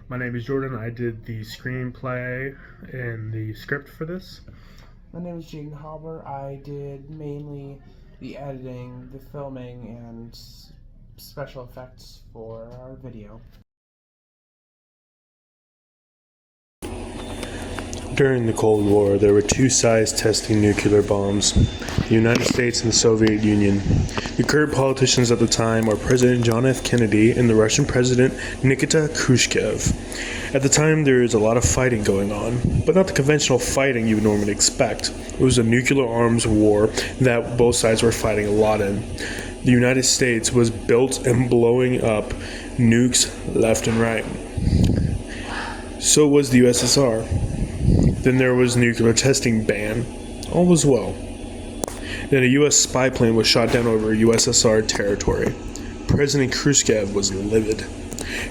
My name is Jordan. I did the screenplay and the script for this. My name is Jaden Halber. I did mainly the editing, the filming, and special effects for our video. During the Cold War, there were two sides testing nuclear bombs, the United States and the Soviet Union. The current politicians at the time are President John F. Kennedy and the Russian President Nikita Khrushchev. At the time, there was a lot of fighting going on, but not the conventional fighting you would normally expect. It was a nuclear arms war that both sides were fighting a lot in. The United States was built and blowing up nukes left and right. So was the USSR. Then there was nuclear testing ban. All was well. Then a U.S. spy plane was shot down over USSR territory. President Khrushchev was livid.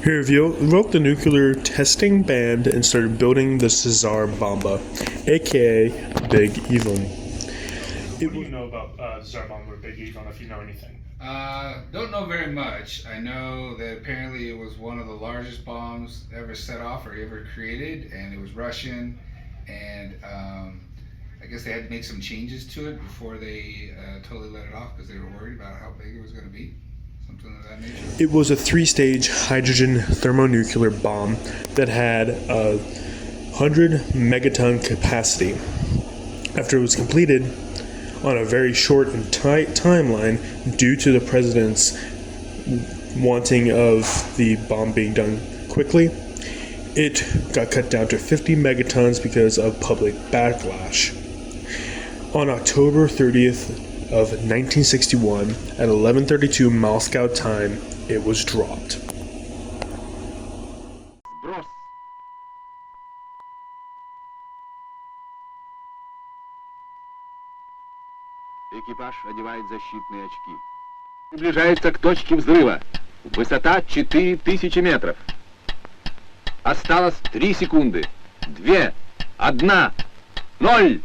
He revoked the nuclear testing ban and started building the Tsar Bomba, aka Big Evil. What do you know about Tsar Bomba or Big Evil, if you know anything? Don't know very much. I know that apparently it was one of the largest bombs ever set off or ever created, and it was Russian. And I guess they had to make some changes to it before they totally let it off because they were worried about how big it was going to be. Something of that nature. It was a 3-stage hydrogen thermonuclear bomb that had a 100 megaton capacity. After it was completed on a very short and tight timeline due to the president's wanting of the bomb being done quickly, it got cut down to 50 megatons because of public backlash. On October 30th of 1961, at 11:32 Moscow time, it was dropped. Экипаж одевает защитные очки. Приближается к точке взрыва. Высота 4000 метров. Осталось 3 секунды. 2, 1, 0.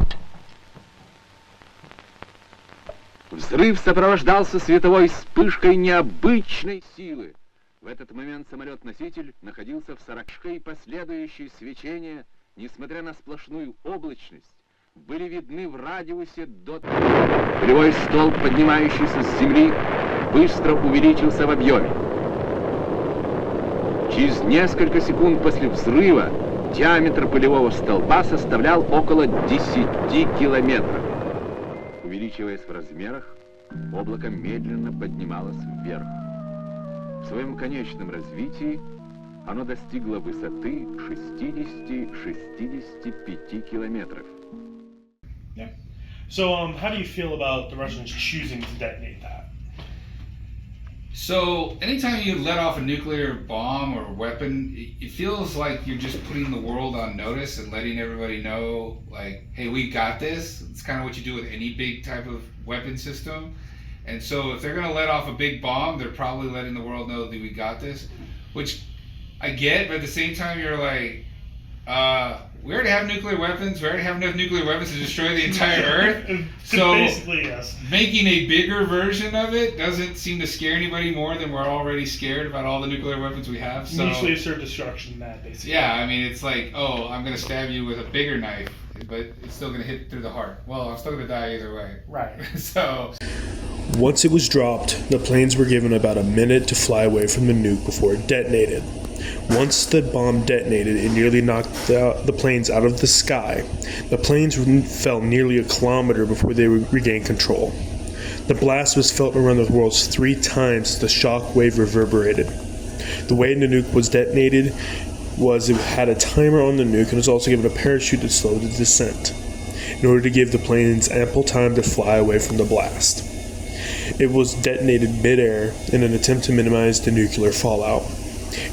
Взрыв сопровождался световой вспышкой необычной силы. В этот момент самолет-носитель находился в 40 и последующие свечения, несмотря на сплошную облачность, были видны в радиусе до... Полевой столб, поднимающийся с земли, быстро увеличился в объеме. Через несколько секунд после взрыва диаметр полевого столба составлял около 10 километров. Увеличиваясь в размерах, облако медленно поднималось вверх. В своем конечном развитии оно достигло высоты 60-65 километров. Yeah. So, how do you feel about the Russians choosing to detonate that? So anytime you let off a nuclear bomb or weapon, it feels like you're just putting the world on notice and letting everybody know, like, hey, we got this. It's kind of what you do with any big type of weapon system. And so if they're going to let off a big bomb, they're probably letting the world know that we got this, which I get, but at the same time, you're like, we already have nuclear weapons. We already have enough nuclear weapons to destroy the entire Earth. So basically, yes. Making a bigger version of it doesn't seem to scare anybody more than we're already scared about all the nuclear weapons we have. So mutually assured destruction, that basically. yeah, I mean, it's like, oh, I'm gonna stab you with a bigger knife, but it's still gonna hit through the heart. Well, I'm still gonna die either way. Right. So Once it was dropped, the planes were given about a minute to fly away from the nuke before it detonated. Once the bomb detonated, it nearly knocked the planes out of the sky. The planes fell nearly a kilometer before they regained control. The blast was felt around the world 3 times as the shock wave reverberated. The way the nuke was detonated was it had a timer on the nuke and was also given a parachute to slow the descent, in order to give the planes ample time to fly away from the blast. It was detonated mid-air in an attempt to minimize the nuclear fallout.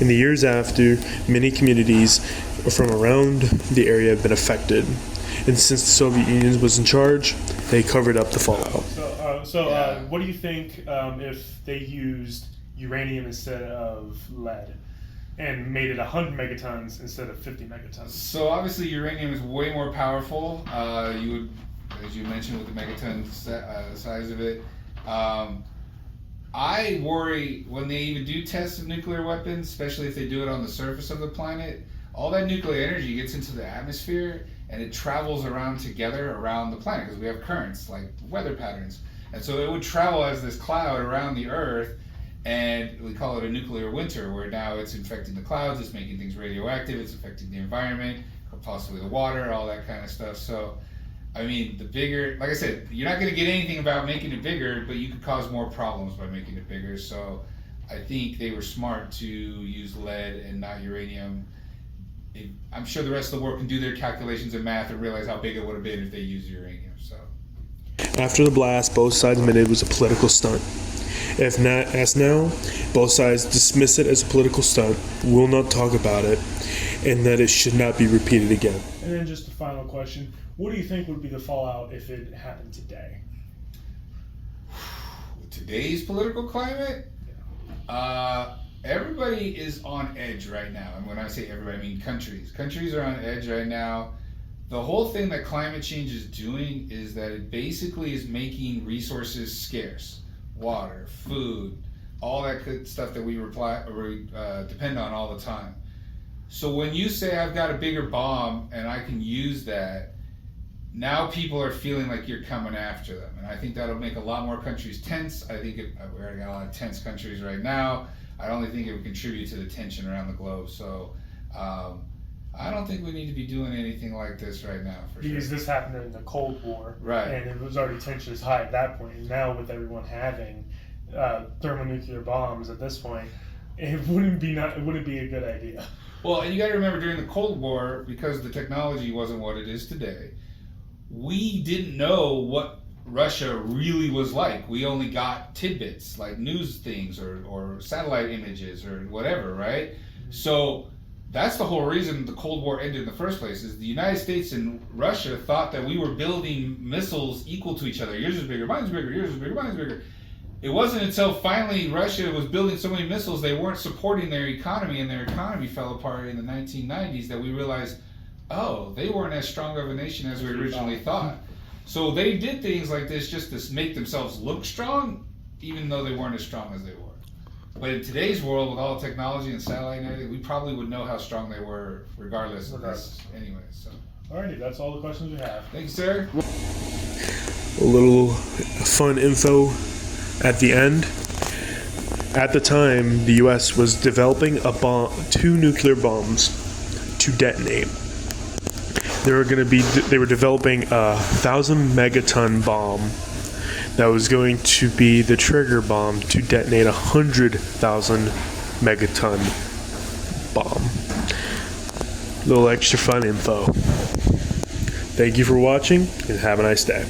In the years after, many communities from around the area have been affected, and since the Soviet Union was in charge, they covered up the fallout. What do you think if they used uranium instead of lead and made it 100 megatons instead of 50 megatons? So obviously uranium is way more powerful. You would, as you mentioned, with the megaton size of it. I worry when they even do tests of nuclear weapons, especially if they do it on the surface of the planet, all that nuclear energy gets into the atmosphere and it travels around together around the planet because we have currents like weather patterns. And so it would travel as this cloud around the Earth, and we call it a nuclear winter, where now it's infecting the clouds, it's making things radioactive, it's affecting the environment, possibly the water, all that kind of stuff. So, I mean, the bigger, like I said, you're not going to get anything about making it bigger, but you could cause more problems by making it bigger. So, I think they were smart to use lead and not uranium. I'm sure the rest of the world can do their calculations and math and realize how big it would have been if they used uranium. So, After the blast, both sides admitted it was a political stunt. If not, as now, both sides dismiss it as a political stunt, will not talk about it, and that it should not be repeated again. And then just a final question. What do you think would be the fallout if it happened today? today's political climate, everybody is on edge right now. And when I say everybody, I mean countries. Countries are on edge right now. The whole thing that climate change is doing is that it basically is making resources scarce. Water, food, all that good stuff that we depend on all the time. So when you say I've got a bigger bomb and I can use that, now people are feeling like you're coming after them. And I think that'll make a lot more countries tense. I think we already got a lot of tense countries right now. I only think it would contribute to the tension around the globe. So I don't think we need to be doing anything like this right now, for sure. Because this happened in the Cold War, right? And it was already tensions high at that point. And now with everyone having thermonuclear bombs at this point, it wouldn't be a good idea. Well, and you got to remember during the Cold War, because the technology wasn't what it is today, we didn't know what Russia really was like. We only got tidbits like news things or satellite images or whatever, right? Mm-hmm. So that's the whole reason the Cold War ended in the first place, is the United States and Russia thought that we were building missiles equal to each other. Yours is bigger, mine's bigger, yours is bigger, mine's bigger. It wasn't until finally Russia was building so many missiles they weren't supporting their economy, and their economy fell apart in the 1990s, that we realized, oh, they weren't as strong of a nation as we originally thought. So they did things like this just to make themselves look strong, even though they weren't as strong as they were. But in today's world, with all the technology and satellite and everything, we probably would know how strong they were regardless of this anyway. So, alrighty, that's all the questions we have. Thanks, sir. A little fun info at the end. At the time, the U.S. was developing two nuclear bombs to detonate. They were developing a 1,000 megaton bomb that was going to be the trigger bomb to detonate a 100,000 megaton bomb. Little extra fun info. Thank you for watching, and have a nice day.